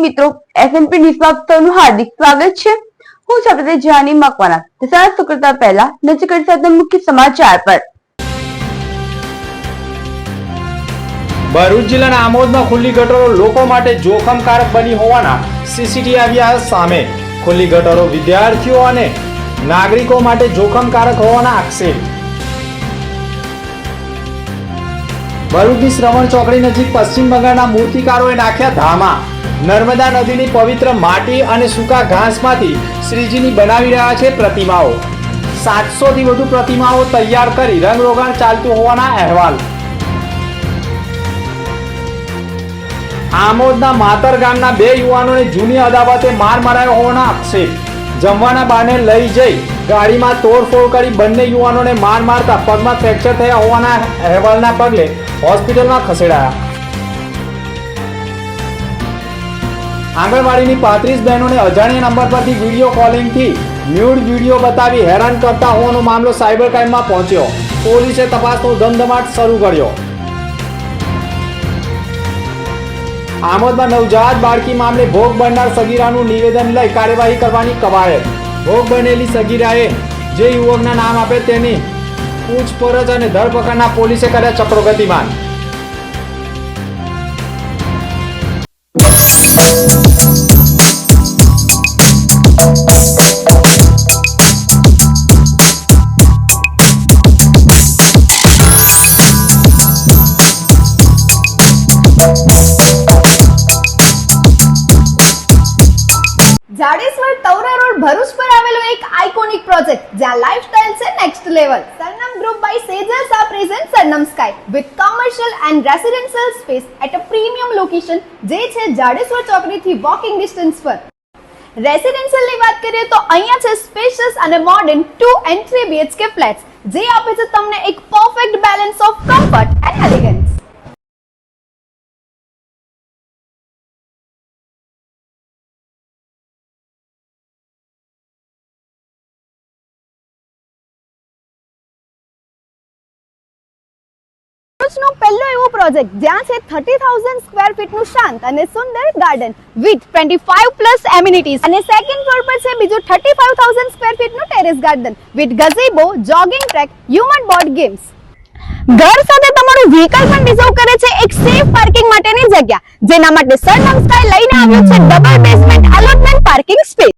મિત્રો, SMP ન્યૂઝમાં આપનું હાર્દિક સ્વાગત છે। હું છું આપણી જાની મકવાના। તથા સુકરતા પહેલા નજર કરી સાથે મુખ્ય સમાચાર પર। ભરૂચ જિલ્લાના આમોદમાં ખુલ્લી ગટરો લોકો માટે જોખમકારક બની હોવાના સીસીટીવી આવ્યા સામે। ખુલ્લી ગટરો વિદ્યાર્થીઓ અને નાગરિકો માટે જોખમકારક હોવાના આક્ષેપ। ભરૂચની શ્રવણ ચોકડી નજીક પશ્ચિમ બંગાળના મૂર્તિકારોએ નાખ્યા ધામા। નર્મદા નદીની પવિત્ર માટી અને સૂકા ઘાસમાંથી શ્રીજીની બનાવી રહ્યા છે પ્રતિમાઓ। 700 થી વધુ પ્રતિમાઓ તૈયાર કરી રંગરોગાન ચાલતું હોવાના અહેવાલ। આમોદના માતર ગામના 2 યુવાનોને જૂની અદાવતે માર મરાયો હોવાના આક્ષેપ। જમવાના બહાને લઈ જઈ ગાડીમાં તોડફોડ કરી બંને યુવાનોને માર મારતા પગમાં ફ્રેક્ચર થયા હોવાના અહેવાલના પગલે હોસ્પિટલમાં ખસેડાયા। આંગણવાડીની 35 બહેનોને અજાણ્યા નંબર પરથી વિડીયો કોલિંગથી ન્યૂડ વિડીયો બતાવી હેરાન કરતા હોવાનો મામલો સાયબર ક્રાઇમમાં પહોંચ્યો। પોલીસે તપાસનો ધમધમાટ શરૂ કર્યો। આમોદમાં નવજાત બાળકી મામલે ભોગ બનનાર સગીરાનું નિવેદન લઈ કાર્યવાહી કરવાની કવાયત। ભોગ બનેલી સગીરાએ જે યુવકના નામ આપે તેની પૂછપરછ અને ધરપકડના પોલીસે કર્યા ચક્રો ગતિમાન। જાડેશ્વર તવરા રોડ ભરૂચ પર આવેલો એક આઇકોનિક પ્રોજેક્ટ જ્યાં લાઇફસ્ટાઇલ છે next level. Sarnam group by સેજર્સ આ present Sarnam sky with commercial and residential space at a premium location જે છે જાડેશ્વર ચોકડીથી વોકિંગ ડિસ્ટન્સ પર। રેસિડેન્શિયલની વાત કરીએ તો અહીંયા છે સ્પેશિયસ અને મોડર્ન 2 and 3 BHK ફ્લેટ્સ જે આપે છે તમને એક perfect balance of comfort and elegance. નો પહેલો એવો પ્રોજેક્ટ જ્યાં છે 30,000 સ્ક્વેર ફીટ નું શાંત અને સુંદર ગાર્ડન વિથ 25+ એમિનિટીઝ અને સેકન્ડ ફ્લોર પર છે બીજું 35,000 સ્ક્વેર ફીટ નું terrace garden with gazebo, jogging track, human board games. ઘર સાથે તમારું વ્હીકલ પણ રિઝર્વ કરે છે એક સેફ પાર્કિંગ માટેની જગ્યા જેના માટે સરનમ સ્કાય લઈને આવ્યો છે double basement allotment parking space.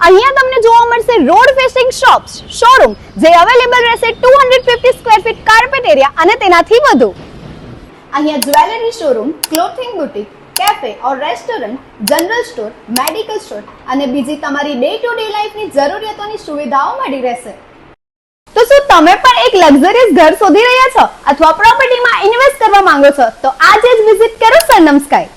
અહીંયા તમને જોવા મળશે રોડ ફેસિંગ શોપ્સ શોરૂમ જે અવેલેબલ રહેશે 250 સ્ક્વેર ફીટ કાર્પેટ એરિયા અને તેનાથી વધુ। અહીંયા jewellery showroom, clothing boutique, cafe ઓર restaurant, general store, medical store અને બીજી તમારી ડે ટુ ડે લાઈફની જરૂરિયાતોની સુવિધાઓ મળી રહેશે। તો શું તમે પણ એક લક્ઝરિયસ ઘર શોધી રહ્યા છો અથવા પ્રોપર્ટીમાં ઇન્વેસ્ટ કરવા માંગો છો તો આજે જ વિઝિટ કરો સરનમ સ્કાય।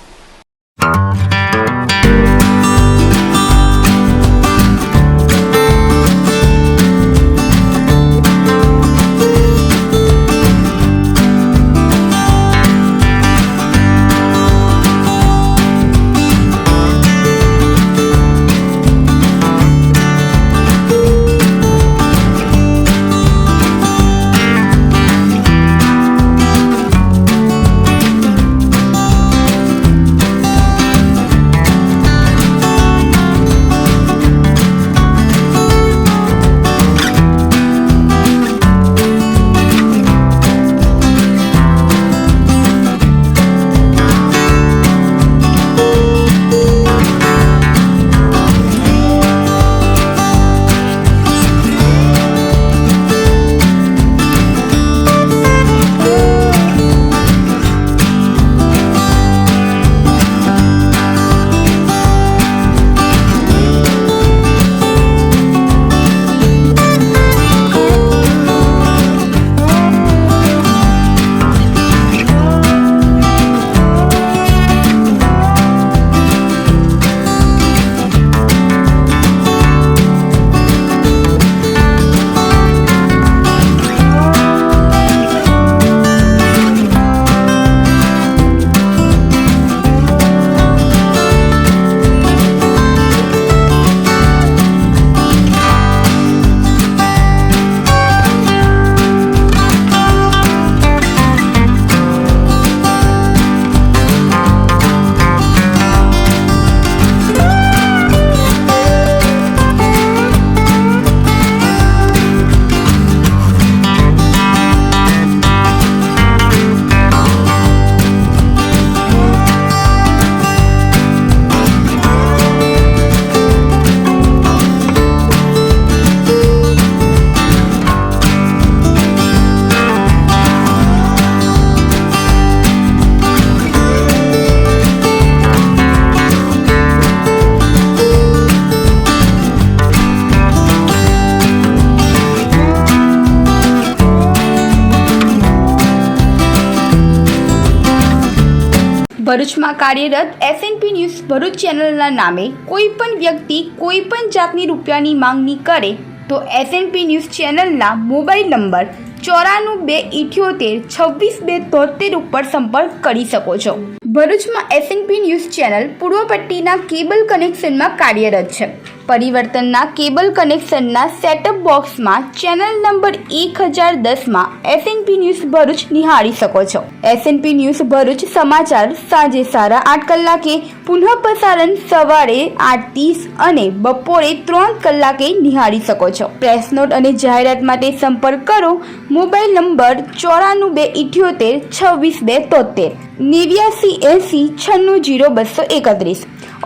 ભરૂચમાં કાર્યરત એસએનપી ન્યૂઝ ભરૂચ ચેનલના નામે કોઈ પણ વ્યક્તિ કોઈ પણ જાતની રૂપિયાની માંગણી કરે તો એસએનપી ન્યૂઝ ચેનલના મોબાઈલ નંબર 9428762273 ઉપર સંપર્ક કરી શકો છો. ભરૂચમાં એસએનપી ન્યૂઝ ચેનલ પૂર્વ પટ્ટીના કેબલ કનેક્શનમાં કાર્યરત છે. પરિવર્તનના કેબલ કનેક્શનના સેટઅપ બોક્સમાં ચેનલ નંબર 1010માં એસએનપી ન્યૂઝ ભરૂચ નિહાળી શકો છો. એસએનપી ન્યૂઝ ભરૂચ સમાચાર સાંજે 8:30 કલાકે, પુનઃ પ્રસારણ સવારે 8:30 અને બપોરે 3 કલાકે નિહાળી શકો છો. પ્રેસ નોટ અને જાહેરાત માટે સંપર્ક કરો. Mobile number 9428762273 8980960231.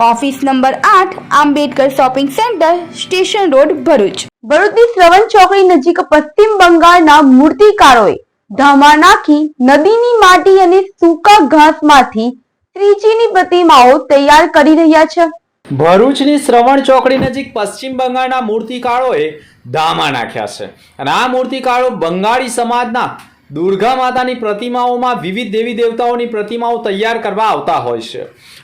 Office number 8, Ambedkar shopping centre, station road, Bharuch. ભરૂચની શ્રવણ ચોકડી નજીક પશ્ચિમ બંગાળના મૂર્તિકારોએ ધામા નાખી નદીની માટી અને સૂકા ઘાસમાંથી શ્રીજીની પ્રતિમાઓ તૈયાર કરી રહ્યા છે. ભરૂચની શ્રવણ ચોકડી નજીક પશ્ચિમ બંગાળના મૂર્તિકારોએ ધામા નાખ્યા છે અને આ મૂર્તિકારો બંગાળી સમાજના દુર્ગા માતાની પ્રતિમાઓમાં વિવિધ દેવી દેવતાઓની પ્રતિમાઓ તૈયાર કરવા આવતા હોય છે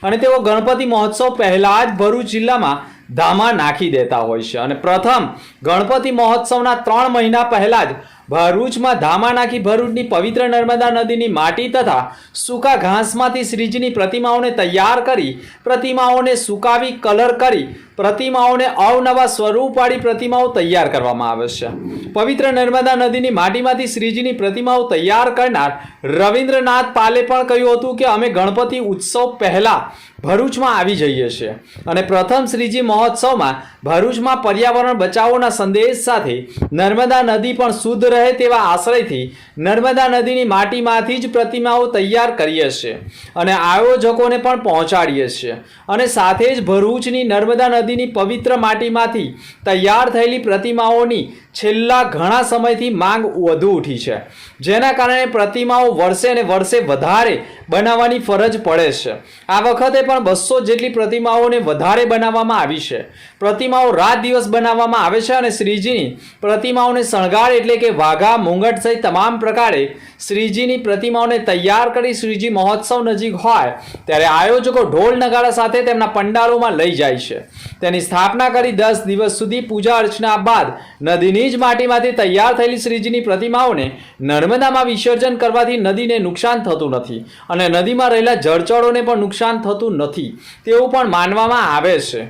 અને તેઓ ગણપતિ મહોત્સવ પહેલા જ ભરૂચ જિલ્લામાં ધામા નાખી દેતા હોય છે અને પ્રથમ ગણપતિ મહોત્સવના 3 મહિના પહેલા જ ભરૂચમાં ધામા નાખી ભરૂચની પવિત્ર નર્મદા નદીની માટી તથા સૂકા ઘાસમાંથી શ્રીજીની પ્રતિમાઓને તૈયાર કરી પ્રતિમાઓને સુકાવી કલર કરી પ્રતિમાઓને અવનવા સ્વરૂપ વાળી પ્રતિમાઓ તૈયાર કરવામાં આવે છે. પવિત્ર નર્મદા નદીની માટીમાંથી શ્રીજીની પ્રતિમાઓ તૈયાર કરનાર રવિન્દ્રનાથ પાલે પણ કહ્યું હતું કે અમે ગણપતિ ઉત્સવ પહેલા ભરૂચમાં આવી જઈએ છીએ અને પ્રથમ શ્રીજી મહોત્સવમાં ભરૂચમાં પર્યાવરણ બચાવોના સંદેશ સાથે નર્મદા નદી પણ શુદ્ધ રહે તેવા આશ્રયથી નર્મદા નદીની માટીમાંથી જ પ્રતિમાઓ તૈયાર કરીએ છીએ અને આયોજકોને પણ પહોંચાડીએ છીએ અને સાથે જ ભરૂચની નર્મદા નદીની પવિત્ર માટીમાંથી તૈયાર થયેલી પ્રતિમાઓની છેલ્લા ઘણા સમયથી માંગ વધુ ઉઠી છે, જેના કારણે પ્રતિમાઓ વર્ષે ને વર્ષે વધારે બનાવવાની ફરજ પડે છે. આ વખતે પણ 200 જેટલી પ્રતિમાઓને વધારે બનાવવામાં આવી છે. પ્રતિમાઓ રાત દિવસ બનાવવામાં આવે છે અને શ્રીજીની પ્રતિમાઓને શણગાર એટલે કે વાઘા, મુંગટ સહિત તમામ પ્રકારે શ્રીજીની પ્રતિમાઓને તૈયાર કરી શ્રીજી મહોત્સવ નજીક હોય ત્યારે આયોજકો ઢોલ નગારા સાથે તેમના પંડાલોમાં લઈ જાય છે. તેની સ્થાપના કરી 10 દિવસ સુધી પૂજા અર્ચના બાદ નદીની જ માટીમાંથી તૈયાર થયેલી શ્રીજીની પ્રતિમાઓને નર્મદામાં વિસર્જન કરવાથી નદીને નુકસાન થતું નથી અને નદીમાં રહેલા જળચરોને પણ નુકસાન થતું નથી તેવું પણ માનવામાં આવે છે.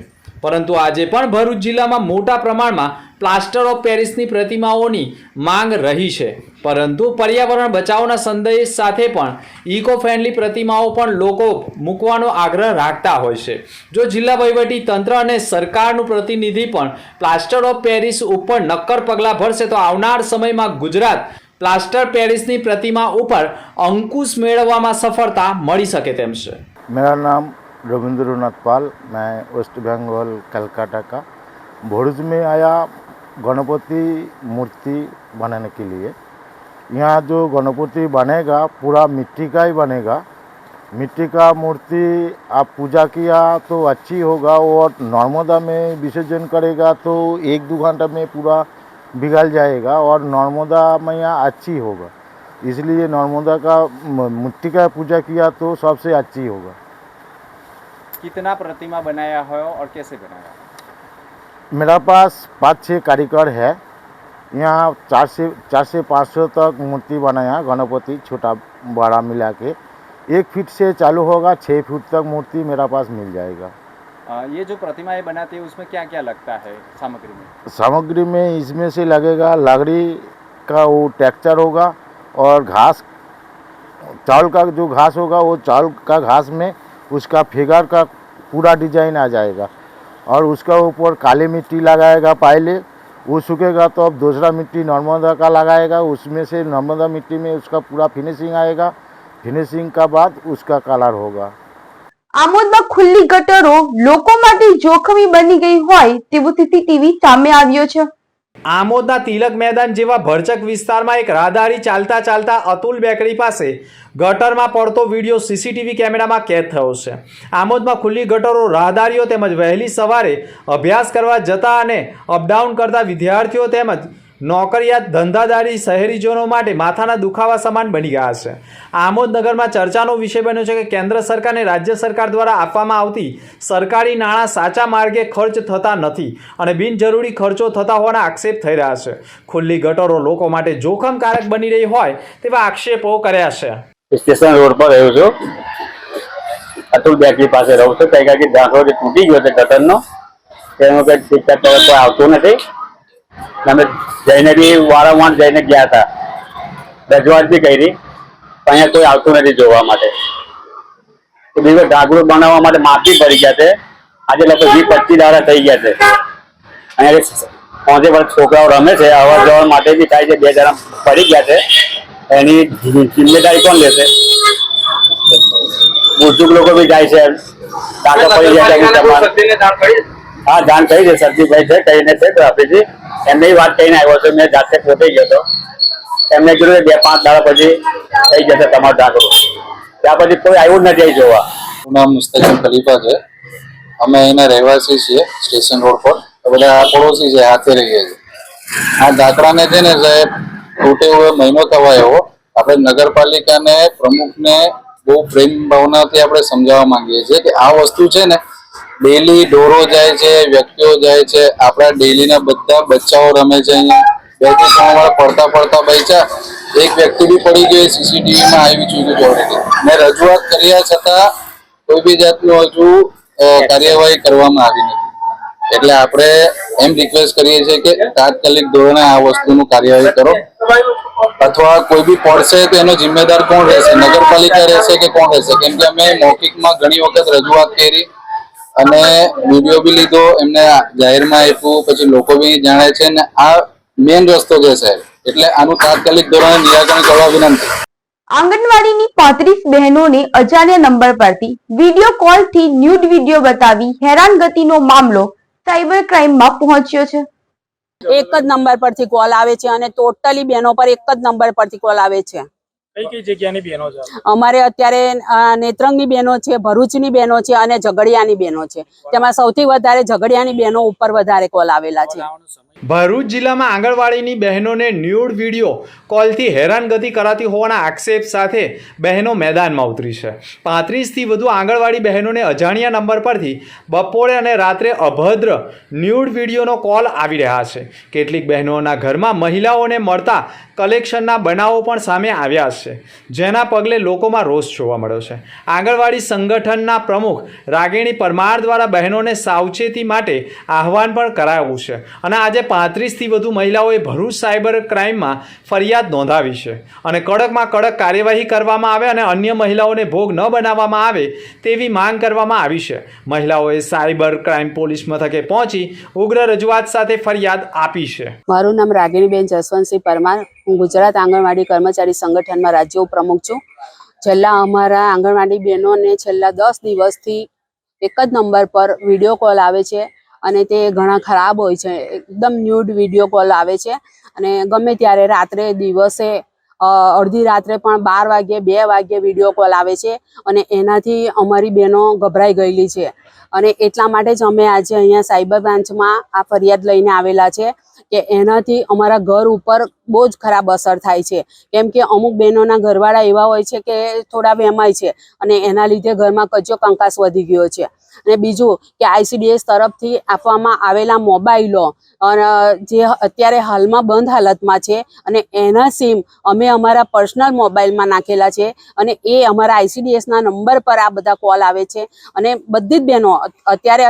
પરંતુ આજે પણ ભરૂચ જિલ્લામાં મોટા પ્રમાણમાં પ્લાસ્ટર ઓફ પેરિસની પ્રતિમાઓની માંગ રહી છે, પરંતુ પર્યાવરણ બચાવના સંદેશ સાથે પણ ઇકો ફ્રેન્ડલી પ્રતિમાઓ પણ લોકો મૂકવાનો આગ્રહ રાખતા હોય છે. જો જિલ્લા વહીવટી તંત્ર અને સરકારનું પ્રતિનિધિ પણ પ્લાસ્ટર ઓફ પેરિસ ઉપર નક્કર પગલાં ભરશે તો આવનાર સમયમાં ગુજરાત પ્લાસ્ટર પેરિસની प्रतिमा ऊपर अंकुश मेळववामां सफलता मळी सके तेम छे। मेरा नाम रविंद्रनाथ पाल, मैं वेस्ट बंगाल कलकत्ता का भरूच में आया गणपति मूर्ति बनाने के लिए। यहाँ जो गणपति बनेगा पूरा मिट्टी का ही बनेगा। मिट्टी का मूर्ति आप पूजा किया तो अच्छी होगा और नर्मदा में विसर्जन करेगा तो 1-2 घंटा में पूरा बिगड़ जाएगा और नर्मदा मैया अच्छी होगा, इसलिए नर्मदा का मिट्टी का पूजा किया तो सबसे अच्छी होगा। कितना प्रतिमा बनाया है और कैसे बनाया? मेरा पास 5-6 कारीगर है। यहाँ 4 से 500 तक मूर्ति बनाया गणपति छोटा बड़ा मिला के। 1 फीट से चालू होगा, 6 फीट तक मूर्ति मेरा पास मिल जाएगा। ये जो प्रतिमाएं बनाते हैं उसमें क्या क्या लगता है सामग्री में? सामग्री में इसमें से लगेगा लकड़ी का वो टेक्सचर होगा और घास, चावल का जो घास होगा वो चावल का घास में उसका फिगर का पूरा डिजाइन आ जाएगा और उसका ऊपर काली मिट्टी लगाएगा पहले, वो सूखेगा तो अब दूसरा मिट्टी नर्मदा का लगाएगा, उसमें से नर्मदा मिट्टी में उसका पूरा फिनिशिंग आएगा, फिनिशिंग का बाद उसका कलर होगा। આમોદમાં ખુલ્લી ગટરો લોકો માટે જોખમી બની ગઈ હોય તેવું સીસીટીવી સામે આવ્યો છે। આમોદના તિલક મેદાન જેવા ભરચક વિસ્તારમાં એક રાહદારી ચાલતા ચાલતા અતુલ બેકરી પાસે ગટરમાં પડતો વિડીયો સીસીટીવી કેમેરામાં કેદ થયો છે। આમોદમાં ખુલ્લી ગટરો રાહદારીઓ તેમજ વહેલી સવારે અભ્યાસ કરવા જતા અને અપડાઉન કરતા વિદ્યાર્થીઓ તેમજ નોકરિયાત ધંધાદારી શહેરીજનો માટે માથાના દુખાવા સમાન બની ગયા છે. આમોદ નગરમાં ચર્ચાનો વિષય બન્યો છે કે કેન્દ્ર સરકાર અને રાજ્ય સરકાર દ્વારા આપવામાં આવતી સરકારી નાણાં સાચા માર્ગે ખર્ચ થતા નથી અને બિનજરૂરી ખર્ચો થતા હોવાના આક્ષેપ થઈ રહ્યા છે. ખુલ્લી ગટરો લોકો માટે જોખમકારક બની રહી હોય તેવા આક્ષેપો કર્યા છે. સ્ટેશન રોડ પર રહ્યો છું, અતુલ બેકરી પાસે રહું છું. કઈ ઢાંકણો જે તૂટી ગયો છે ગટરનો, તેનો કઈ ઠીકઠાક કોઈ આવતું નથી. અમે જઈને બી વારંવાર જઈને ગયા હતા, રજૂઆત બી કરી, પણ અહીંયા કોઈ આવતું નથી જોવા માટે. તો બીજો ઢાંકણું બનાવવા માટે માફી પડી ગયા છે. આજે લોકો 20-25 દાડા થઈ ગયા છે. અહીંયા 5 વર્ષ છોકરાઓ રમે છે, અવર જવર માટે બી થાય છે. 2 જણા પડી ગયા છે, એની જિમ્મેદારી કોણ લેશે? બુજુર્ગ લોકો બી જાય છે, ટાંકા પડી જાય છે. હા, જાણ કરી છે, સરજીભાઈ છે, કહીને છે ટ્રાફિકથી. એમને વાત કહીને આવ્યો છું, મેં જાતે પોતે ગયો હતો. એમને કીધું 2-5 દાડા પછી થઈ જશે તમારું ઢાંકણું. ત્યાં પછી કોઈ આવ્યું જ નથી જોવા. નામ મુસ્તકીમ ખલીફા છે. અમે અહીંના રહેવાસી છીએ સ્ટેશન રોડ પર. બધા પડોશી છે, હાથે રહીએ છીએ. આ ઢાંકણાને છે ને સાહેબ તૂટે હુએ મહિનો થવા એવો. આપણે નગરપાલિકાને પ્રમુખને બહુ પ્રેમ ભાવનાથી આપણે સમજાવવા માંગીએ છીએ કે આ વસ્તુ છે ને ડેલી ઢોરો જાય છે, વ્યક્તિઓ જાય છે, આપણા ડેલીના બધા બચ્ચાઓ રમે છે. અહીંયા 2 થી 3 વાર પડતા બચ્યા, એક વ્યક્તિ બી પડી ગયો, સીસીટીવીમાં આવી ચૂક્યું છે ઓલરેડી. મેં રજૂઆત કર્યા છતાં કોઈ બી જાતનું હજુ કાર્યવાહી કરવામાં આવી નથી. એટલે આપણે એમ રિક્વેસ્ટ કરીએ છીએ કે તાત્કાલિક ધોરણે આ વસ્તુનું કાર્યવાહી કરો, અથવા કોઈ બી પડશે તો એનો જિમ્મેદાર કોણ રહેશે? નગરપાલિકા રહેશે કે કોણ રહેશે? કેમ કે અમે મૌખિકમાં ઘણી વખત રજૂઆત કરી અને વિડીયો બી લીધો, એમને જાહેરમાં આપ્યું, પછી લોકો બી જાણે છે ને આ મેઇન રસ્તો છે સાહેબ. એટલે આનું તાત્કાલિક ધોરણે નિરાકરણ કરવા વિનંતી. આંગણવાડીની 35 બહેનોને અજાણ્યા નંબર પરથી વિડીયો કોલથી ન્યૂડ વિડીયો બતાવી હેરાનગતિનો મામલો સાયબર ક્રાઇમમાં પહોંચ્યો છે. એક જ નંબર પરથી કોલ આવે છે અને ટોટલી બહેનો પર એક જ નંબર પરથી કોલ આવે છે. કઈ જગ્યાની બહેનો છે? અમારે અત્યારે નેત્રંગની બહેનો છે, ભરૂચની બહેનો છે અને ઝઘડિયાની બહેનો છે. તેમાં સૌથી વધારે ઝઘડિયાની બહેનો ઉપર વધારે કોલ આવેલા છે. ભરૂચ જિલ્લામાં આંગણવાડીની બહેનોને ન્યૂડ વિડીયો કોલથી હેરાનગતિ કરાતી હોવાના આક્ષેપ સાથે બહેનો મેદાનમાં ઉતરી છે. 35થી વધુ આંગણવાડી બહેનોને અજાણ્યા નંબર પરથી બપોરે અને રાત્રે અભદ્ર ન્યૂડ વિડીયોનો કોલ આવી રહ્યા છે. કેટલીક બહેનોના ઘરમાં મહિલાઓને મળતા કલેક્શનના બનાવો પણ સામે આવ્યા છે, જેના પગલે લોકોમાં રોષ જોવા મળ્યો છે. આંગણવાડી સંગઠનના પ્રમુખ રાગિણી પરમાર દ્વારા બહેનોને સાવચેતી માટે આહવાન પણ કરાયું છે અને આજે 35થી વધુ મહિલાઓએ ભરૂચ સાયબર ક્રાઇમમાં ફરિયાદ નોંધાવી છે અને કડકમાં કડક કાર્યવાહી કરવામાં આવે અને અન્ય મહિલાઓને ભોગ ન બનાવવામાં આવે તેવી માંગ કરવામાં આવી છે. મહિલાઓએ સાયબર ક્રાઇમ પોલીસ મથકે પહોંચી ઉગ્ર રજૂઆત સાથે ફરિયાદ આપી છે. મારું નામ રાગિણીબેન જસવંતસિંહ પરમાર. હું ગુજરાત આંગણવાડી કર્મચારી સંગઠનમાં રાજ્ય ઉપપ્રમુખ છું. છેલ્લા અમારા આંગણવાડી બહેનોને છેલ્લા 10 દિવસથી એક જ નંબર પર વિડીયો કોલ આવે છે અને તે ઘણા ખરાબ હોય છે. એકદમ ન્યૂડ વિડીયો કોલ આવે છે અને ગમે ત્યારે રાત્રે દિવસે અડધી રાત્રે પણ 12 વાગ્યે 2 વાગ્યે વિડીયો કોલ આવે છે અને એનાથી અમારી બહેનો ગભરાઈ ગયેલી છે. અને એટલા માટે જ અમે આજે અહીંયા સાયબર બ્રાન્ચમાં આ ફરિયાદ લઈને આવેલા છે કે એનાથી અમારા ઘર ઉપર બહુ જ ખરાબ અસર થાય છે. કેમ કે અમુક બહેનોના ઘરવાળા એવા હોય છે કે થોડા વહેમાય છે અને એના લીધે ઘરમાં કચ્ચો કંકાસ વધી ગયો છે. અને બીજું કે ICDS તરફથી આપવામાં આવેલા મોબાઈલો જે અત્યારે હાલમાં બંધ હાલતમાં છે અને એના સિમ અમે અમારા પર્સનલ મોબાઈલમાં નાખેલા છે અને એ અમારા ICDSના નંબર પર આ બધા કોલ આવે છે. અને બધી જ બહેનો અત્યારે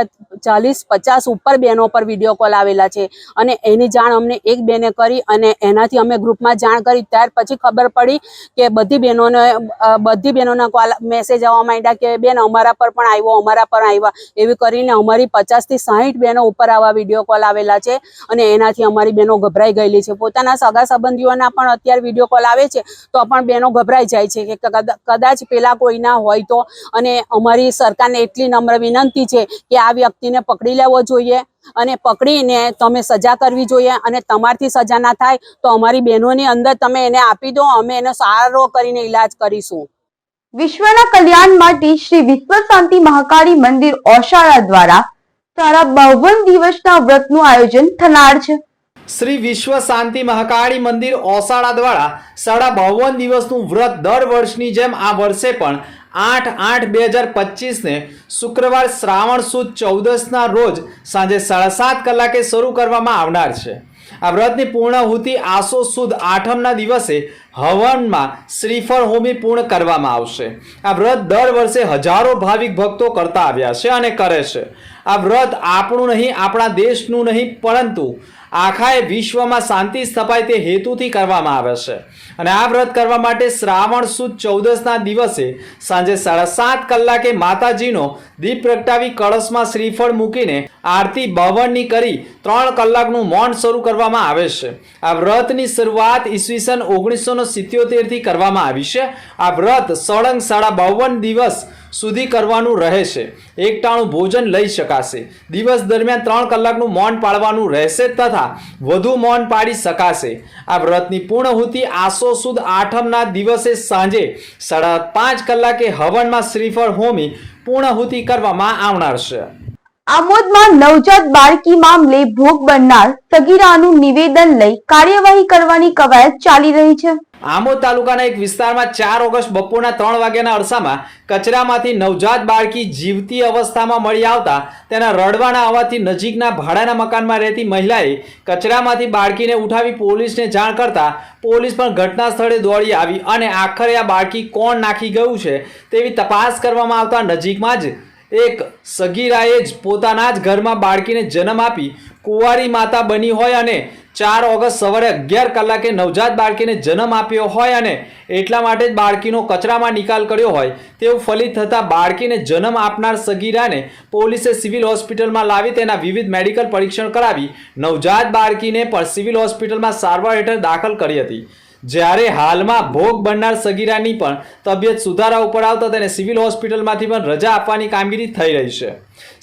40-50 ઉપર બહેનો પર વિડીયો કોલ આવેલા છે અને એની જાણ અમને એક બેને કરી અને એનાથી અમે ગ્રુપમાં જાણ કરી. ત્યાર પછી ખબર પડી કે બધી બહેનોના કોલ મેસેજ આવવા માંડ્યા કે બેન અમારા પર પણ આવ્યો, અમારા પર આવ્યા. એવી કરીને અમારી 50 થી 60 બહેનો ઉપર આવા વિડીયો કોલ આવેલા છે અને એનાથી અમારી બહેનો ગભરાઈ ગયેલી છે. પોતાના સગા સંબંધીઓના પણ અત્યારે વિડીયો કોલ આવે છે તો પણ બહેનો ગભરાઈ જાય છે કે કદાચ પેલા કોઈના હોય તો. અને અમારી સરકારને એટલી નમ્ર વિનંતી છે કે આ વ્યક્તિને પકડી લેવો જોઈએ અને પકડીને તમે સજા કરવી જોઈએ અને તમારથી સજા ના થાય તો અમારી બહેનોની અંદર તમે એને આપી દો, અમે એનો સારો કરીને ઈલાજ કરીશું. વિશ્વના કલ્યાણ માટે શ્રી વિશ્વ શાંતિ મહાકાળી મંદિર ઓશાળા દ્વારા સાડા 52 દિવસના વ્રતનું આયોજન થનાર છે. શ્રી વિશ્વ શાંતિ મહાકાળી મંદિર ઓસાળા દ્વારા 52 દિવસનું વ્રત દર વર્ષની જેમ આ વર્ષે પણ 8/8/2025 શુક્રવાર શ્રાવણ સુદ 14ના રોજ સાંજે 7:30 કલાકે શરૂ કરવામાં આવનાર છે. આ વ્રતની પૂર્ણાહુતિ આસો સુદ આઠમના દિવસે હવનમાં શ્રીફળ હોમી પૂર્ણ કરવામાં આવશે. આ વ્રત દર વર્ષે હજારો ભાવિક ભક્તો કરતા આવ્યા છે અને કરે છે. આ વ્રત આપણું નહીં, આપણા દેશનું નહીં, પરંતુ આખાએ વિશ્વમાં શાંતિ સ્થપાય તે હેતુથી કરવામાં આવે છે. અને આ વ્રત કરવા માટે શ્રાવણ સુદ 14ના દિવસે સાંજે 7:30 કલાકે માતાજીનો દીપ પ્રગટાવી કળશમાં શ્રીફળ મૂકીને આરતી 52ની કરી 3 કલાકનું મૌન શરૂ કરવામાં આવે છે. આ વ્રતની શરૂઆત ઈસવીસન 1977થી કરવામાં આવી છે. આ વ્રત સળંગ 52 દિવસ સુધી કરવાનું રહે છે. એકટાણું ભોજન લઈ શકાશે. દિવસ દરમિયાન 3 કલાકનું મૌન પાળવાનું રહેશે તથા વધુ મૌન પાડી શકાશે. આ વ્રતની પૂર્ણાહુતિ આસો સુદ આઠમના દિવસે સાંજે 5:30 કલાકે હવનમાં શ્રીફળ હોમી પૂર્ણાહુતિ કરવામાં આવનાર છે. આમોદમાં નવજાત બાળકી મામલે ભોગ બનનાર સગીરાનું નિવેદન લઈ કાર્યવાહી કરવાની કવાયત ચાલી રહી છે. આમોદ તાલુકાના એક વિસ્તારમાં 4 ઓગસ્ટ બપોરના 3 વાગ્યાના અરસામાં કચરામાંથી નવજાત બાળકી જીવતી અવસ્થામાં મળી આવતા તેના રડવાના અવાજથી નજીકના ભાડાના મકાનમાં રહેતી મહિલાએ કચરામાંથી બાળકીને ઉઠાવી પોલીસને જાણ કરતા પોલીસ પણ ઘટના સ્થળે દોડી આવી અને આખરે આ બાળકી કોણ નાખી ગયું છે તેવી તપાસ કરવામાં આવતા નજીકમાં જ એક સગીરાએ જ પોતાના જ ઘરમાં બાળકીને જન્મ આપી કુંવારી માતા બની હોય અને 4 ઓગસ્ટ સવારે 11 કલાકે નવજાત બાળકીને જન્મ આપ્યો હોય અને એટલા માટે જ બાળકીનો કચરામાં નિકાલ કર્યો હોય તેવું ફલિત થતાં બાળકીને જન્મ આપનાર સગીરાને પોલીસે સિવિલ હોસ્પિટલમાં લાવી તેના વિવિધ મેડિકલ પરીક્ષણ કરાવી નવજાત બાળકીને પણ સિવિલ હોસ્પિટલમાં સારવાર હેઠળ દાખલ કરી હતી. જ્યારે હાલમાં ભોગ બનનાર સગીરાની પણ તબિયત સુધારા ઉપર આવતા તેને સિવિલ હોસ્પિટલમાંથી પણ રજા આપવાની કામગીરી થઈ રહી છે.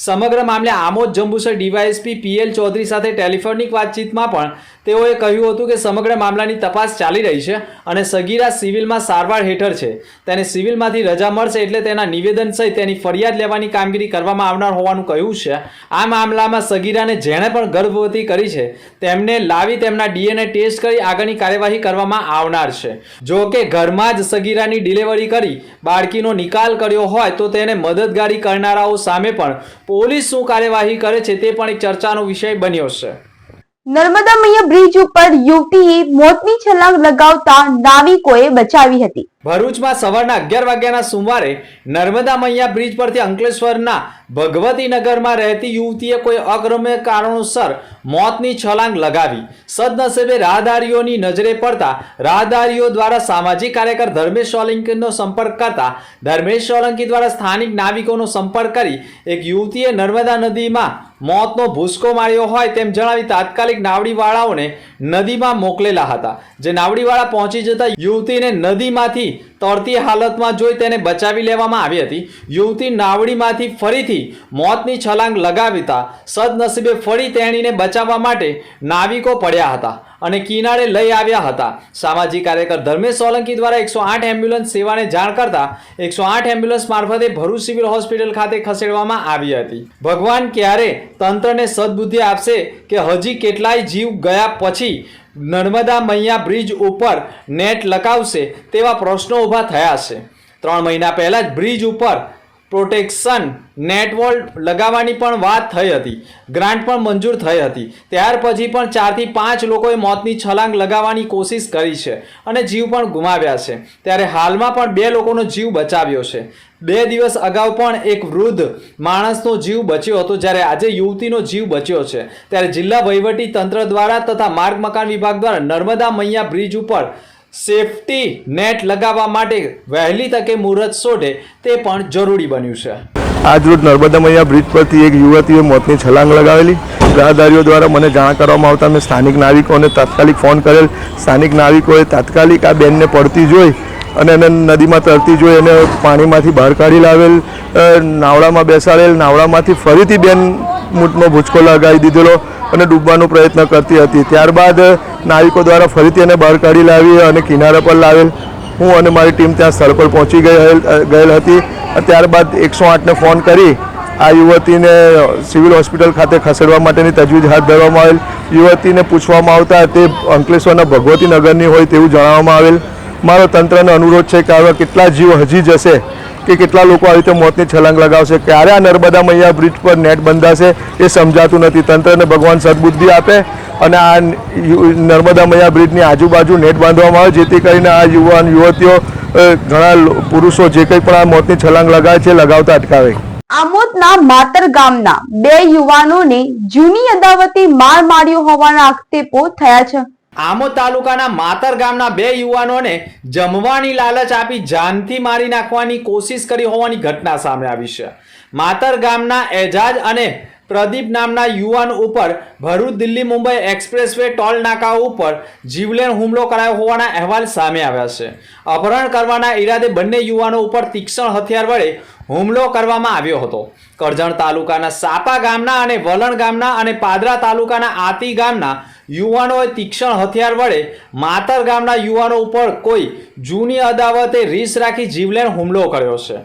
સમગ્ર મામલે આમોદ જંબુસર ડીવાયએસપી PL ચૌધરી સાથે ટેલિફોનિક વાતચીતમાં પણ તેઓએ કહ્યું હતું કે સમગ્ર મામલાની તપાસ ચાલી રહી છે અને સગીરા સિવિલમાં સારવાર હેઠળ છે. તેને સિવિલમાંથી રજા મળશે એટલે તેના નિવેદન સહિત તેની ફરિયાદ લેવાની કામગીરી કરવામાં આવનાર હોવાનું કહ્યું છે. આ મામલામાં સગીરાને જેણે પણ ગર્ભવતી કરી છે તેમને લાવી તેમના DNA ટેસ્ટ કરી આગળની કાર્યવાહી કરવામાં આવનાર છે. જો કે ઘરમાં જ સગીરાની ડિલિવરી કરી બાળકીનો નિકાલ કર્યો હોય તો તેને મદદગારી કરનારાઓ સામે પણ પોલીસ શું કાર્યવાહી કરે છે તે પણ એક ચર્ચાનો વિષય બન્યો છે. નર્મદા મૈયા બ્રિજ ઉપર યુવતીએ મોતની છલાંગ લગાવતા નાવિકોએ બચાવી હતી. ભરૂચમાં સવારના 11 વાગ્યાના સોમવારે નર્મદા મૈયા બ્રિજ પરથી અંકલેશ્વરના ભગવતી નગરમાં રહેતી યુવતીએ કોઈ અગમ્ય કારણોસર મોતની છલાંગ લગાવી. સદનસીબે રાહદારીઓની નજરે પડતા રાહદારીઓ દ્વારા સામાજિક કાર્યકર ધર્મેશ સોલંકીનો સંપર્ક કરતા ધર્મેશ સોલંકી દ્વારા સ્થાનિક નાવિકોનો સંપર્ક કરી એક યુવતીએ નર્મદા નદીમાં મોતનો ભૂસકો માર્યો હોય તેમ જણાવી તાત્કાલિક નાવડીવાળાઓને નદીમાં મોકલેલા હતા. જે નાવડીવાળા પહોંચી જતા યુવતીને નદીમાંથી તરતી હાલતમાં જોઈ તેને બચાવી લેવામાં આવી હતી. યુવતી નાવડીમાંથી ફરીથી મોતની છલાંગ લગાવતા સદનસીબે ફરી તેણીને બચાવવા માટે નાવિકો પડ્યા હતા અને કિનારે લઈ આવ્યા હતા. સામાજિક કાર્યકર ધર્મેશ સોલંકી દ્વારા 108 એમ્બ્યુલન્સ સેવાને જાણ કરતા 108 એમ્બ્યુલન્સ મારફતે ભરૂચ સિવિલ હોસ્પિટલ ખાતે ખસેડવામાં આવી હતી. ભગવાન ક્યારે તંત્રને સદબુદ્ધિ આપશે કે હજી કેટલાય જીવ ગયા પછી નર્મદા મૈયા બ્રિજ ઉપર નેટ લગાવશે તેવા પ્રશ્નો ઊભા થયા છે. 3 મહિના પહેલા જ બ્રિજ ઉપર પ્રોટેક્શન નેટવોલ લગાવવાની પણ વાત થઈ હતી. ગ્રાન્ટ પણ મંજૂર થઈ હતી. ત્યાર પછી પણ 4 થી 5 લોકોએ મોતની છલાંગ લગાવવાની કોશિશ કરી છે અને જીવ પણ ગુમાવ્યા છે. ત્યારે હાલમાં પણ 2 લોકોનો જીવ બચાવ્યો છે. 2 દિવસ અગાઉ પણ એક વૃદ્ધ માણસનો જીવ બચ્યો હતો. જ્યારે આજે યુવતીનો જીવ બચ્યો છે. ત્યારે જિલ્લા વહીવટી તંત્ર દ્વારા તથા માર્ગ મકાન વિભાગ દ્વારા નર્મદા મૈયા બ્રિજ ઉપર સેફટી નેટ લગાવવા માટે વહેલી તકે મુહૂર્ત શોધે તે પણ જરૂરી બન્યું છે. આજરોજ નર્મદા મૈયા બ્રિજ પરથી એક યુવતીએ મોતની છલાંગ લગાવેલી. રાહદારીઓ દ્વારા મને જાણ કરવામાં આવતા મેં સ્થાનિક નાવિકોને તાત્કાલિક ફોન કરેલ. સ્થાનિક નાવિકોએ તાત્કાલિક આ બેનને પડતી જોઈ અને એને નદીમાં તરતી જોઈ અને પાણીમાંથી બહાર કાઢી લાવેલ, નાવડામાં બેસાડેલ. નાવડામાંથી ફરીથી બેન મૂઠનો ભૂચકો લગાવી દીધેલો અને ડૂબવાનો પ્રયત્ન કરતી હતી. ત્યારબાદ નાવિકો દ્વારા ફરીથી એને બહાર કાઢી લાવી અને કિનારા પર લાવેલ. હું અને મારી ટીમ ત્યાં સ્થળ પર પહોંચી ગયેલ હતી. ત્યારબાદ 108ને ફોન કરી આ યુવતીને સિવિલ હોસ્પિટલ ખાતે ખસેડવા માટેની તજવીજ હાથ ધરવામાં આવેલ. યુવતીને પૂછવામાં આવતા તે અંકલેશ્વરના ભગવતી નગરની હોય તેવું જણાવવામાં આવેલ. મારો તંત્રનો અનુરોધ છે કે આવા કેટલા જીવ હજી જશે કે કેટલા લોકો આવી રીતે મોતની છલાંગ લગાવશે, ક્યારે આ નર્મદા મૈયા બ્રિજ પર નેટ બંધાશે એ સમજાતું નથી. તંત્રને ભગવાન સદબુદ્ધિ આપે અને આ નર્મદા મૈયા બ્રિજની આજુબાજુ નેટ બાંધવામાં આવે જેથી કરીને આ યુવાન યુવતીઓ ઘણા પુરુષો જે કંઈ પણ આ મોતની છલાંગ લગાવે છે લગાવતા અટકાવે. આમોદના માતર ગામના 2 યુવાનોને જૂની અદાવતે માર માર્યો હોવાના આક્ષેપો થયા છે. આમોદ તાલુકાના માતર ગામના 2 યુવાનોને જમવાની લાલચ આપી જાનથી મારી નાખવાની કોશિશ કરી હોવાની ઘટના સામે આવી છે. માતર ગામના એજાજ અને પ્રદીપ નામના યુવાન ઉપર ભરૂચ દિલ્હી મુંબઈ એક્સપ્રેસવે ટોલ નાકા ઉપર જીવલેણ હુમલો કરાયો હોવાના અહેવાલ સામે આવ્યા છે. અપહરણ કરવાના ઈરાદે બંને યુવાનો ઉપર તીક્ષ્ણ હથિયાર વડે હુમલો કરવામાં આવ્યો હતો. કરજણ તાલુકાના સાપા ગામના અને વલણ ગામના અને પાદરા તાલુકાના આતી ગામના યુવાનોએ તીક્ષ્ણ હથિયાર વડે માતર ગામના યુવાનો ઉપર કોઈ જૂની અદાવતે રીસ રાખી જીવલેણ હુમલો કર્યો છે.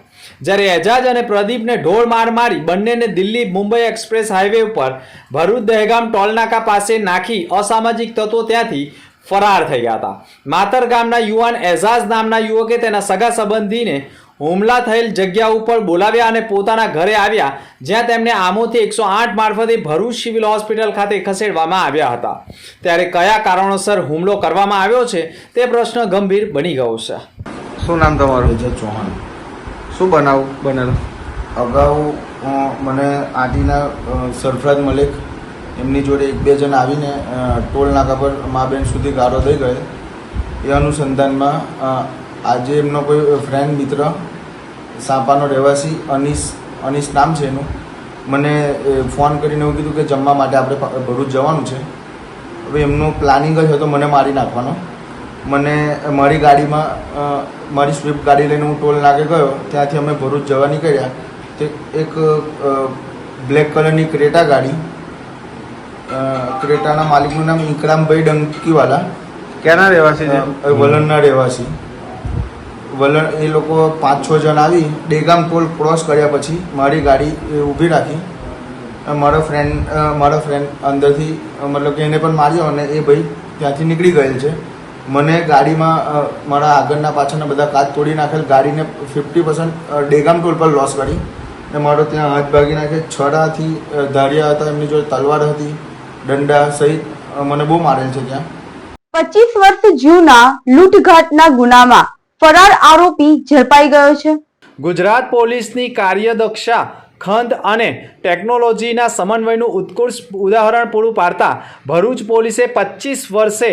જ્યારે એજાજ અને પ્રદીપને ઢોળ માર મારી બંનેને દિલ્હી મુંબઈ એક્સપ્રેસ હાઈવે ઉપર ભરૂચ દહેગામ ટોલનાકા પાસે નાખી અસામાજિક તત્વો ત્યાંથી ફરાર થઈ ગયા હતા. માતર ગામના યુવાન એજાજ નામના યુવકે તેના સગા સંબંધીને હુમલા થયેલ જગ્યા ઉપર બોલાવ્યા અને પોતાના ઘરે આવ્યા, જ્યાં તેમને આમોદથી 108 મારફતે ભરૂચ સિવિલ હોસ્પિટલ ખાતે ખસેડવામાં આવ્યા હતા. ત્યારે કયા કારણોસર હુમલો કરવામાં આવ્યો છે તે પ્રશ્ન ગંભીર બની ગયો છે. શું નામ તમારું? એજાજ ચૌહાણ. શું બનાવ બનેલો? અગાઉ મને આટીના સરફરાજ મલિક એમની જોડે 1-2 જણ આવીને ટોલ નાકા પર મા બેન સુધી ગાળો દઈ ગયેલ. એ અનુસંધાનમાં આજે એમનો કોઈ ફ્રેન્ડ મિત્ર સાપાનો રહેવાસી અનીસ નામ છે એનું, મને ફોન કરીને એવું કીધું કે જમવા માટે આપણે ભરૂચ જવાનું છે. હવે એમનું પ્લાનિંગ જ હતો મને મારી નાખવાનો. મને મારી ગાડીમાં મારી સ્વિફ્ટ ગાડી લઈને હું ટોલ નાકે ગયો. ત્યાંથી અમે ભરૂચ જવા નીકળ્યા. તે એક બ્લેક કલરની ક્રેટા ગાડી, ક્રેટાના માલિકનું નામ ઇકરામભાઈ ડંકીવાલા. ક્યાંના રહેવાસી છે? વલણના રહેવાસી. વલણ એ લોકો 5-6 જણ આવી ડેગામ ટોલ ક્રોસ કર્યા પછી મારી ગાડી ઊભી રાખી. મારો ફ્રેન્ડ અંદરથી મતલબ કે એને પણ માર્યો અને એ ભાઈ ત્યાંથી નીકળી ગયેલ છે. મને ગાડીમાં મારા આગળના પાછળના બધા કાચ તોડી નાખેલ. ગાડીને 50% ડેગામ ટોલ પર લોસ કરી ને મારો ત્યાં હાથ ભાગી નાખે. છડાથી ધાર્યા હતા, એમની જોડે તલવાર હતી, દંડા સહિત મને બહુ મારેલ છે ત્યાં. 25 વર્ષ જૂના લૂંટઘાટના ગુનામાં ફરાર આરોપી ઝડપાઈ ગયો છે. ગુજરાત પોલીસની કાર્યદક્ષતા, ખંત અને ટેકનોલોજીના સમન્વયનું ઉત્કૃષ્ટ ઉદાહરણ પૂરું પાડતા ભરૂચ પોલીસે 25 વર્ષે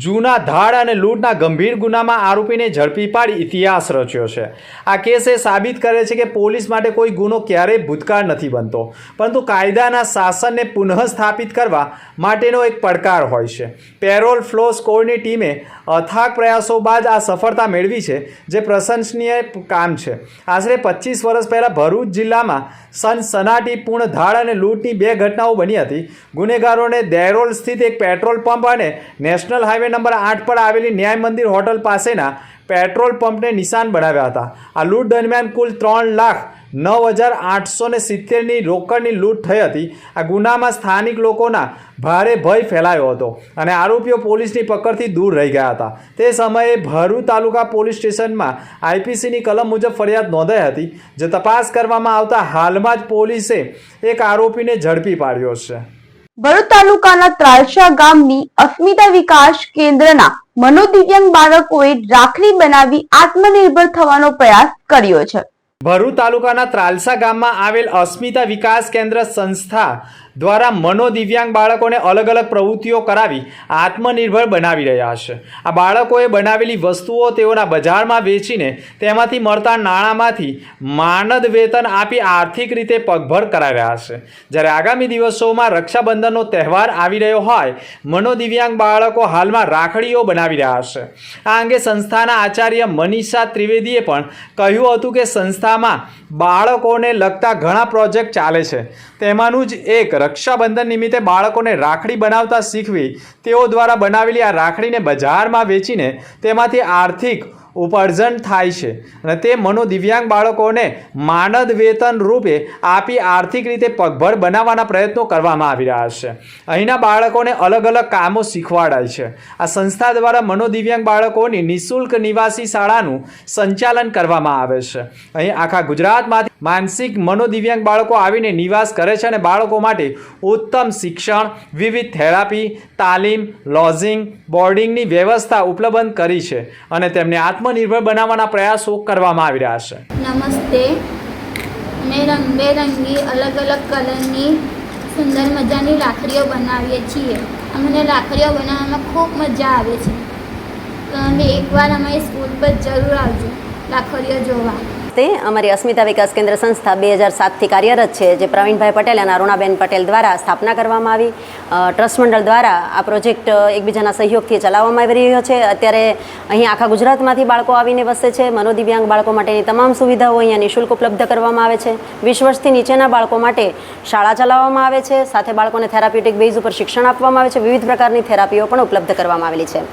જૂના ધાડ અને લૂંટના ગંભીર ગુનામાં આરોપીને ઝડપી પાડી ઇતિહાસ રચ્યો છે. આ કેસ એ સાબિત કરે છે કે પોલીસ માટે કોઈ ગુનો ક્યારેય ભૂતકાળ નથી બનતો, પરંતુ કાયદાના શાસનને પુનઃસ્થાપિત કરવા માટેનો એક પડકાર હોય છે. પેરોલ ફ્લો સ્કોડની ટીમે અથાગ પ્રયાસો બાદ આ સફળતા મેળવી છે, જે પ્રશંસનીય કામ છે. આશરે 25 વર્ષ પહેલાં ભરૂચ જિલ્લામાં સનસનાટીપૂર્ણ ધાડ અને લૂંટની 2 ઘટનાઓ બની હતી. ગુનેગારોને દેરોલ સ્થિત એક પેટ્રોલ પંપ અને નેશનલ હાઈવે નંબર 8 પર આવેલી ન્યાય મંદિર હોટલ પાસેના પેટ્રોલ પંપને નિશાન બનાવ્યા હતા. આ લૂંટ દરમિયાન કુલ 3,09,870ની રોકડની લૂંટ થઈ હતી. આ ગુનામાં સ્થાનિક લોકોના ભારે ભય ફેલાયો હતો અને આરોપીઓ પોલીસની પકડથી દૂર રહી ગયા હતા. તે સમયે ભરૂચ તાલુકા પોલીસ સ્ટેશનમાં આઈપીસીની કલમ મુજબ ફરિયાદ નોંધાઈ હતી, જે તપાસ કરવામાં આવતા હાલમાં જ પોલીસે એક આરોપીને ઝડપી પાડ્યો છે. ભરૂચ તાલુકાના ત્રાલસા ગામની અસ્મિતા વિકાસ કેન્દ્રના મનોદિવ્યાંગ બાળકોએ રાખડી બનાવી આત્મનિર્ભર થવાનો પ્રયાસ કર્યો છે. ભરૂચ તાલુકાના ત્રાલસા ગામમાં આવેલ અસ્મિતા વિકાસ કેન્દ્ર સંસ્થા દ્વારા મનોદિવ્યાંગ બાળકોને અલગ અલગ પ્રવૃત્તિઓ કરાવી આત્મનિર્ભર બનાવી રહ્યા છે. આ બાળકોએ બનાવેલી વસ્તુઓ તેઓના બજારમાં વેચીને તેમાંથી મળતા નાણાંમાંથી માનદ વેતન આપી આર્થિક રીતે પગભર કરાવી રહ્યા છે. જ્યારે આગામી દિવસોમાં રક્ષાબંધનનો તહેવાર આવી રહ્યો હોય, મનોદિવ્યાંગ બાળકો હાલમાં રાખડીઓ બનાવી રહ્યા છે. આ અંગે સંસ્થાના આચાર્ય મનીષા ત્રિવેદીએ પણ કહ્યું હતું કે સંસ્થામાં બાળકોને લગતા ઘણા પ્રોજેક્ટ ચાલે છે. તેમાંનું જ એક રક્ષાબંધન નિમિત્તે બાળકોને રાખડી બનાવતા શીખવી. તેઓ દ્વારા બનાવેલી આ રાખડીને બજારમાં વેચીને તેમાંથી આર્થિક ઉપાર્જન થાય છે અને તે મનોદિવ્યાંગ બાળકોને માનદ વેતન રૂપે આપી આર્થિક રીતે પગભર બનાવવાના પ્રયત્નો કરવામાં આવી રહ્યા છે. અહીંના બાળકોને અલગ અલગ કામો શીખવાડાય છે. આ સંસ્થા દ્વારા મનોદિવ્યાંગ બાળકોની નિઃશુલ્ક નિવાસી શાળાનું સંચાલન કરવામાં આવે છે. અહીં આખા ગુજરાતમાંથી માનસિક મનોદિવ્યાંગ બાળકો આવીને નિવાસ કરે છે અને બાળકો માટે ઉત્તમ શિક્ષણ, વિવિધ થેરાપી, તાલીમ, લોજિંગ, બોર્ડિંગની વ્યવસ્થા ઉપલબ્ધ કરી છે અને તેમને આત્મનિર્ભર બનાવવાના પ્રયાસો કરવામાં આવી રહ્યા છે. નમસ્તે. અમે રંગબેરંગી અલગ અલગ કલરની સુંદર મજાની રાખડીઓ બનાવીએ છીએ. અમને રાખડીઓ બનાવવામાં ખૂબ મજા આવે છે. તો અમે એકવાર અમારી સ્કૂલ પર જરૂર આવજો રાખડીઓ જોવા. અમારી અસ્મિતા વિકાસ કેન્દ્ર સંસ્થા 2007થી કાર્યરત છે, જે પ્રવીણભાઈ પટેલ અને અરુણાબેન પટેલ દ્વારા સ્થાપના કરવામાં આવી. ટ્રસ્ટ મંડળ દ્વારા આ પ્રોજેક્ટ એકબીજાના સહયોગથી ચલાવવામાં આવી રહ્યો છે. અત્યારે અહીં આખા ગુજરાતમાંથી બાળકો આવીને વસે છે. મનોદિવ્યાંગ બાળકો માટેની તમામ સુવિધાઓ અહીંયા નિઃશુલ્ક ઉપલબ્ધ કરવામાં આવે છે. 20 વર્ષથી નીચેના બાળકો માટે શાળા ચલાવવામાં આવે છે. સાથે બાળકોને થેરાપ્યુટિક બેઝ ઉપર શિક્ષણ આપવામાં આવે છે. વિવિધ પ્રકારની થેરાપીઓ પણ ઉપલબ્ધ કરવામાં આવેલી છે.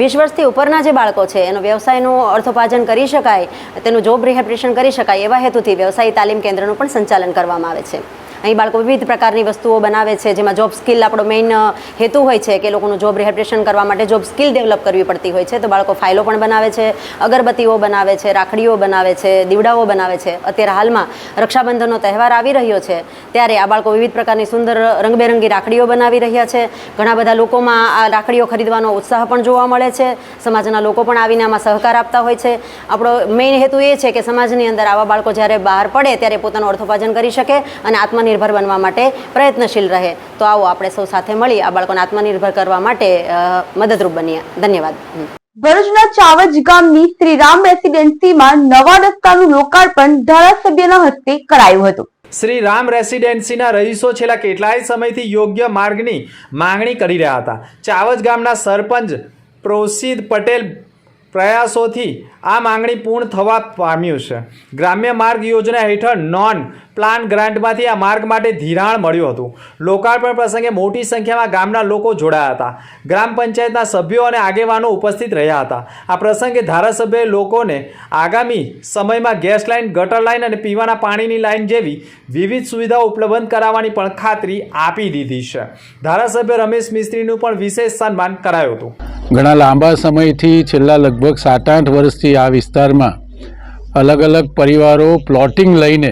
20 વર્ષથી ઉપરના જે બાળકો છે એનો વ્યવસાયનું અર્થોપાર્જન કરી શકાય, તેનું જોબ રિહેબિલિટેશન કરી શકાય એવા હેતુથી વ્યવસાયી તાલીમ કેન્દ્રનું પણ સંચાલન કરવામાં આવે છે. અહીં બાળકો વિવિધ પ્રકારની વસ્તુઓ બનાવે છે, જેમાં જોબ સ્કિલ આપણો મેઇન હેતુ હોય છે કે લોકોનું જોબ રિહેબિલિટેશન કરવા માટે જોબ સ્કિલ ડેવલપ કરવી પડતી હોય છે. તો બાળકો ફાઇલો પણ બનાવે છે, અગરબત્તીઓ બનાવે છે, રાખડીઓ બનાવે છે, દીવડાઓ બનાવે છે. અત્યારે હાલમાં રક્ષાબંધનનો તહેવાર આવી રહ્યો છે ત્યારે આ બાળકો વિવિધ પ્રકારની સુંદર રંગબેરંગી રાખડીઓ બનાવી રહ્યા છે. ઘણા બધા લોકોમાં આ રાખડીઓ ખરીદવાનો ઉત્સાહ પણ જોવા મળે છે. સમાજના લોકો પણ આવીને આમાં સહકાર આપતા હોય છે. આપણો મેઇન હેતુ એ છે કે સમાજની અંદર આવા બાળકો જ્યારે બહાર પડે ત્યારે પોતાનું અર્થોપાર્જન કરી શકે અને આત્મનિર્ભર બનવા માટે પ્રયત્નશીલ રહે. તો આવો આપણે સૌ સાથે મળી આ બાળકોને આત્મનિર્ભર કરવા માટે મદદરૂપ બનીએ. ધન્યવાદ. ભરૂચના ચાવજ ગામની શ્રીરામ રેસીડેન્સીમાં નવા રસ્તાનું લોકાર્પણ ધારાસભ્યના હસ્તે કરાયું હતું. શ્રી રામ રેસિડેન્સીના રહીશો છેલ્લા કેટલાય સમયથી યોગ્ય માર્ગની માંગણી કરી રહ્યા હતા. ચાવજ ગામના સરપંચ પ્રોસિદ પટેલ પ્રયાસોથી આ માંગણી પૂર્ણ થવા પામ્યું છે. ગ્રામ્ય માર્ગ યોજના હેઠળ નોન પ્લાન ગ્રાન્ટમાંથી આ માર્ગ માટે ધિરાણ મળ્યું હતું. લોકાર્પણ પ્રસંગે મોટી સંખ્યામાં ગામના લોકો જોડાયા હતા. ગ્રામ પંચાયતના સભ્યો અને આગેવાનો ઉપસ્થિત રહ્યા હતા. આ પ્રસંગે ધારાસભ્યએ લોકોને આગામી સમયમાં ગેસ લાઇન, ગટર લાઇન અને પીવાના પાણીની લાઇન જેવી વિવિધ સુવિધાઓ ઉપલબ્ધ કરાવવાની પણ ખાતરી આપી દીધી છે. ધારાસભ્ય રમેશ મિસ્ત્રીનું પણ વિશેષ સન્માન કરાયું હતું. ઘણા લાંબા સમયથી છેલ્લા લગભગ 7-8 વર્ષથી આ વિસ્તારમાં અલગ અલગ પરિવારો પ્લોટિંગ લઈને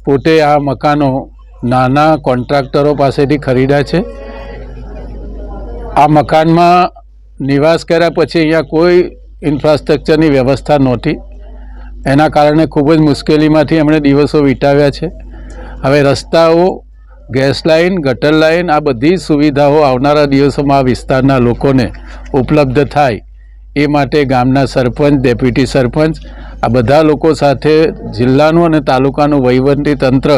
પોતે આ મકાનો નાના કોન્ટ્રાક્ટરો પાસેથી ખરીદ્યા છે. આ મકાનમાં નિવાસ કર્યા પછી અહીંયા કોઈ ઇન્ફ્રાસ્ટ્રક્ચરની વ્યવસ્થા નહોતી. એના કારણે ખૂબ જ મુશ્કેલીમાંથી એમણે દિવસો વિતાવ્યા છે. હવે રસ્તાઓ, ગેસ લાઇન, ગટર લાઇન આ બધી સુવિધાઓ આવનારા દિવસોમાં આ વિસ્તારના લોકોને ઉપલબ્ધ થાય એ માટે ગામના સરપંચ, ડેપ્યુટી સરપંચ આ બધા લોકો સાથે જિલ્લાનું અને તાલુકાનું વહીવટી તંત્ર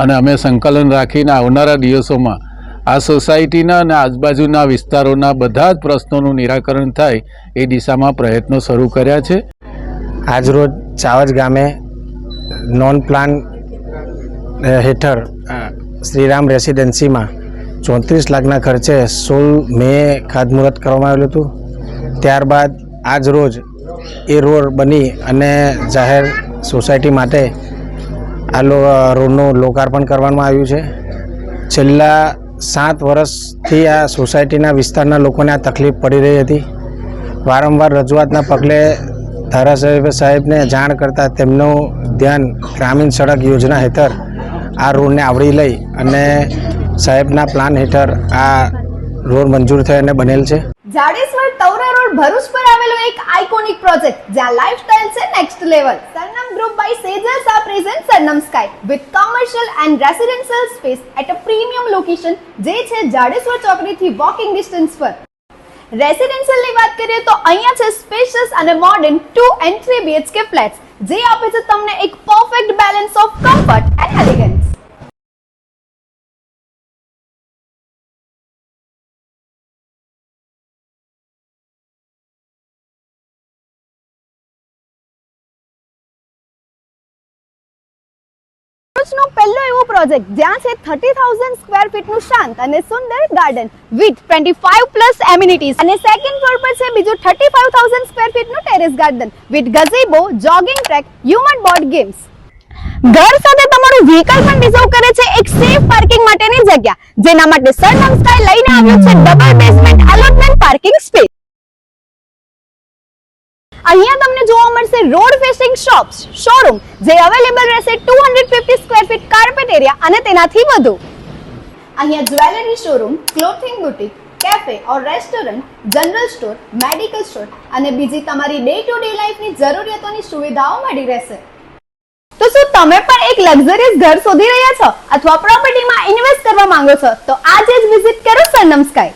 અને અમે સંકલન રાખીને આવનારા દિવસોમાં આ સોસાયટીના અને આજુબાજુના વિસ્તારોના બધા જ પ્રશ્નોનું નિરાકરણ થાય એ દિશામાં પ્રયત્નો શરૂ કર્યા છે. આજરોજ ચાવજ ગામે નોન પ્લાન હેઠળ શ્રીરામ રેસિડેન્સીમાં 34 લાખના ખર્ચે 16 મે ખાતમુહૂર્ત કરવામાં આવેલું હતું. ત્યારબાદ આજ રોજ એ રોડ બની અને જાહેર સોસાયટી માટે આ રોડનું લોકાર્પણ કરવામાં આવ્યું છે. છેલ્લા 7 વર્ષથી આ સોસાયટીના વિસ્તારના લોકોને આ તકલીફ પડી રહી હતી. વારંવાર રજૂઆતના પગલે ધારાસભ્ય સાહેબને જાણ કરતાં તેમનું ધ્યાન ગ્રામીણ સડક યોજના હેઠળ આ રોડને આવરી લઈ અને સાહેબના પ્લાન હેઠળ આ રોડ મંજૂર થઈ અને બનેલ છે. જાડેશ્વર તવરા રોડ ભરૂચ પર આવેલો એક આઇકોનિક પ્રોજેક્ટ જ્યાં લાઇફસ્ટાઇલ છે next level. Sarnam group by સેજર્સ આ present Sarnam sky with commercial and residential space at a premium location, જે છે જાડેશ્વર ચોકડીથી વોકિંગ ડિસ્ટન્સ પર. રેસિડેન્શિયલની વાત કરીએ તો અહીંયા છે સ્પેશિયસ અને મોડર્ન 2 and 3 BHK ફ્લેટ્સ, જે આપે છે તમને એક perfect balance of comfort and elegance. ભરૂચનો પહેલો એવો પ્રોજેક્ટ જ્યાં છે 30,000 સ્ક્વેર ફીટનું શાંત અને સુંદર ગાર્ડન વિથ 25+ એમિનિટીઝ અને સેકન્ડ ફ્લોર પર છે બીજું 35,000 સ્ક્વેર ફીટનું terrace garden with gazebo, jogging track, human board games. ઘર સાથે તમારું વ્હીકલ પણ રિઝર્વ કરે છે એક સેફ પાર્કિંગ માટેની જગ્યા, જેના માટે સરનામ સ્કાય લઈને આવ્યો છે double basement allotment parking space. અહીંયા તમને જોવા મળશે રોડ ફેસિંગ શોપ્સ, શોરૂમ જે અવેલેબલ રહેશે 250 સ્ક્વેર ફીટ કાર્પેટ એરિયા અને તેનાથી વધુ. અહીંયા jewellery showroom, clothing boutique, cafe ઓર restaurant, general store, medical store અને બીજી તમારી ડે ટુ ડે લાઈફની જરૂરિયાતોની સુવિધાઓ મળી રહેશે. તો શું તમે પણ એક લક્ઝરિયસ ઘર શોધી રહ્યા છો અથવા પ્રોપર્ટીમાં ઇન્વેસ્ટ કરવા માંગો છો તો આજે જ વિઝિટ કરો સરનામ સ્કાય.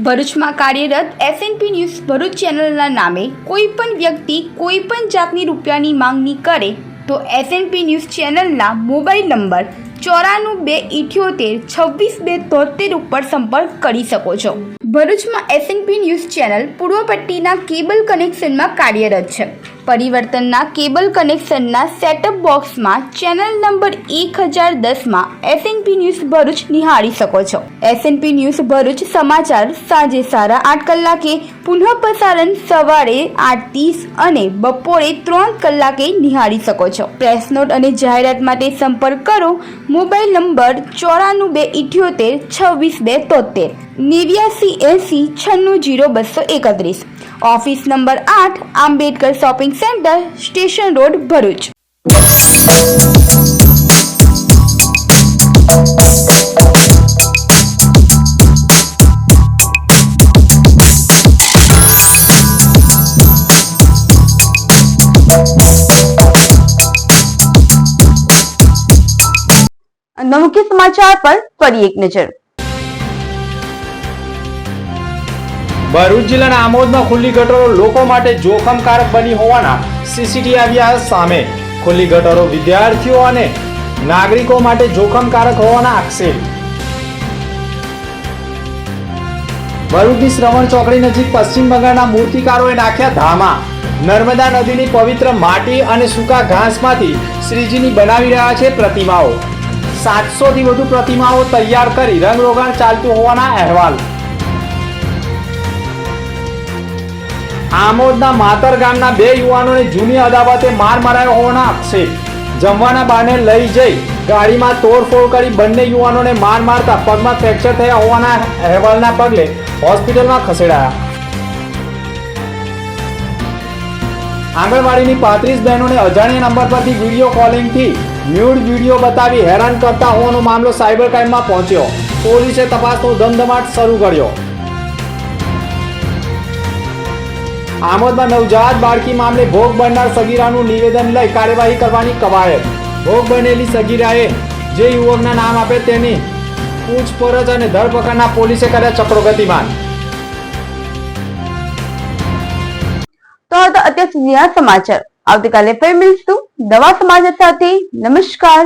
ભરૂચમાં કાર્યરત એસએનપી ન્યૂઝ ભરૂચ ચેનલના નામે કોઈ પણ વ્યક્તિ કોઈ પણ જાતની રૂપિયાની માંગણી કરે તો એસએનપી ન્યૂઝ ચેનલના મોબાઈલ નંબર 9428262273 ઉપર સંપર્ક કરી શકો છો. ભરૂચમાં એસએનપી ન્યૂઝ ચેનલ પૂર્વ પટ્ટીના કેબલ કનેક્શનમાં કાર્યરત છે. પરિવર્તનના કેબલ કનેક્શનના સેટઅપ બોક્સમાં ચેનલ નંબર 1010માં એસએનપી ન્યૂઝ ભરૂચ નિહાળી શકો છો. એસએનપી ન્યૂઝ ભરૂચ સમાચાર સાંજે 8:30 કલાકે, પુનઃ પ્રસારણ સવારે 8:30 અને બપોરે 3 કલાકે નિહાળી શકો છો. પ્રેસ નોટ અને જાહેરાત માટે સંપર્ક કરો mobile number 9428262273 8980960231. Office number 8, Ambedkar shopping centre, station road, Bharuch. મુખ્ય સમાચાર પર ફરી એક નજર. ભરૂચ જિલ્લાના આમોદમાં ખુલ્લી ગટરો લોકો માટે જોખમકારક બની હોવાના સીસીટીવી આવ્યા સામે. ખુલ્લી ગટરો વિદ્યાર્થીઓ અને નાગરિકો માટે જોખમકારક હોવાના આક્ષેપ. ભરૂચની શ્રવણ ચોકડી નજીક પશ્ચિમ બંગાળના મૂર્તિકારોએ નાખ્યા ધામા. નર્મદા નદીની પવિત્ર માટી અને સૂકા ઘાસમાંથી શ્રીજીની બનાવી રહ્યા છે પ્રતિમાઓ. 700થી વધુ પ્રતિમાઓ તૈયાર કરી રંગરોગાણ ચાલતું હોવાના અહેવાલ. આમોદના માતર ગામના 2 યુવાનોને જૂની અદાવતે માર મરાયો હોવાના આક્ષેપ. જમવાના બહાને લઈ જઈ ગાડીમાં તોડફોડ કરી બંને યુવાનોને માર મારતા પગમાં ફ્રેક્ચર થયા હોવાના અહેવાલના પગલે હોસ્પિટલમાં ખસેડાયા. આંગણવાડીની 35 બહેનોને અજાણ્યા નંબર પરથી વિડીયો કોલિંગથી ન્યૂડ વિડીયો બતાવી હેરાન કરતા હોવાનો મામલો સાયબર ક્રાઇમમાં પહોંચ્યો. પોલીસે તપાસનો ધમધમાટ શરૂ કર્યો. આમોદમાં નવજાત બાળકી મામલે ભોગ બનનાર સગીરાનું નિવેદન લઈ કાર્યવાહી કરવાની કવાયત. ભોગ બનેલી સગીરાએ જે યુવકના નામ આપે તેની પૂછપરછ અને ધરપકડના પોલીસે કર્યા ચક્રો ગતિમાન. તો અત્યાર સુધીના સમાચાર. આવતીકાલે ફરી મળીશું નવા સમાચાર સાથે. નમસ્કાર.